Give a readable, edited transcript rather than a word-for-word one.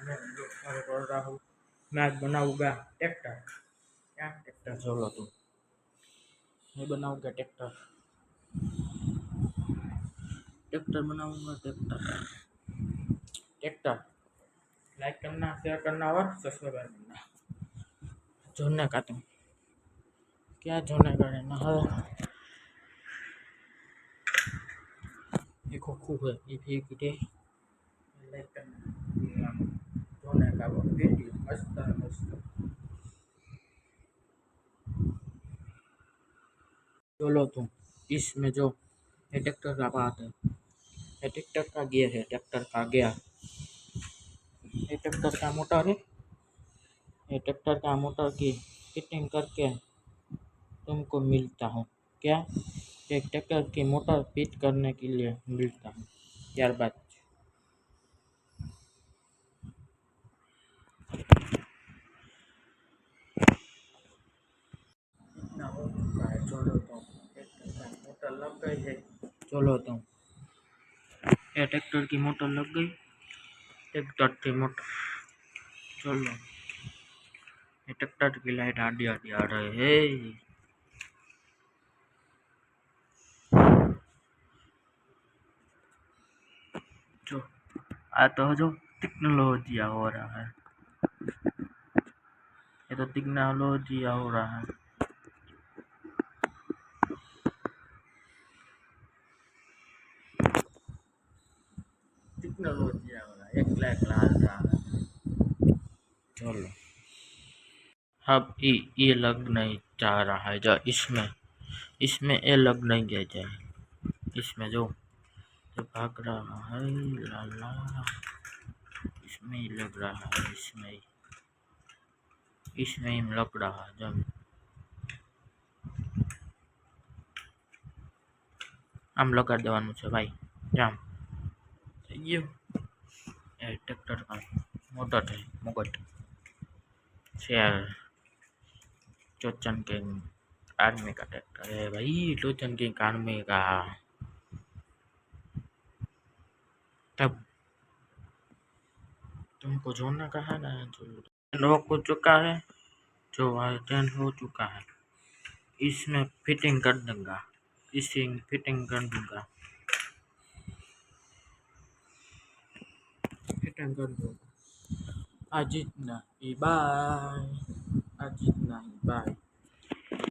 मैं कार्य कर रहा हूँ। मैं आज बनाऊंगा ट्रैक्टर। क्या ट्रैक्टर? चलो तुम। मैं बनाऊंगा ट्रैक्टर। ट्रैक्टर बनाऊंगा ट्रैक्टर। ट्रैक्टर लाइक करना, शेयर करना और सब्सक्राइब करना। जोड़ने का तुम क्या जोड़ने का रहना है। ये खूब है ये भी किटे लाइक करना जोड़ने का वो वीडियो मस्त है मस्त। चलो तुम इसमें जो ये ट्रैक्टर का बात है, ये ट्रैक्टर का गियर है, ट्रैक्टर का गियर, ये ट्रैक्टर का मोटर है। ये ट्रैक्टर का मोटर की फिटिंग करके तुमको मिलता हूँ। क्या एक ट्रैक्टर की मोटर फिट करने के लिए मिलता हूँ। त्यारबाद इतना हो चुका है। चलो तुम ट्रैक्टर का मोटर लग गई है। चलो तुम ये ट्रैक्टर की मोटर लग गई। ट्रैक्टर की मोटर चलो ये ट्रैक्टर की लाइट आधी आधी आ रही है। जो आ तो जो टेक्नोलॉजी हो रहा है, ये तो टेक्नोलॉजी हो रहा है। टेक्नोलॉजी हो रहा है, एक लाख लाल रहा है। चलो अब ये लग नहीं जा रहा है। जो इसमें इसमें ये लग नहीं गया जाए। इसमें जो जो भाग रहा है लाला, इसमें ही लग रहा है। इसमें ही लग रहा है। जब આમ લગાડી દેવાનું છે ભાઈ જામ થઈ ગયું। એ ટ્રેક્ટર का मोटर है मुगट शेयर टोचन किंग आर्मी का ट्रैक्टर है भाई। टोचन किंग आर्मी का तब तुमको जोड़ना का है ना। जो लॉक हो चुका है, जो चेंज हो चुका है, इसमें फिटिंग कर दूंगा। इसी फिटिंग कर दूंगा, फिटिंग कर दूंगा। आज इतना ही बाय। आज इतना ही बाय।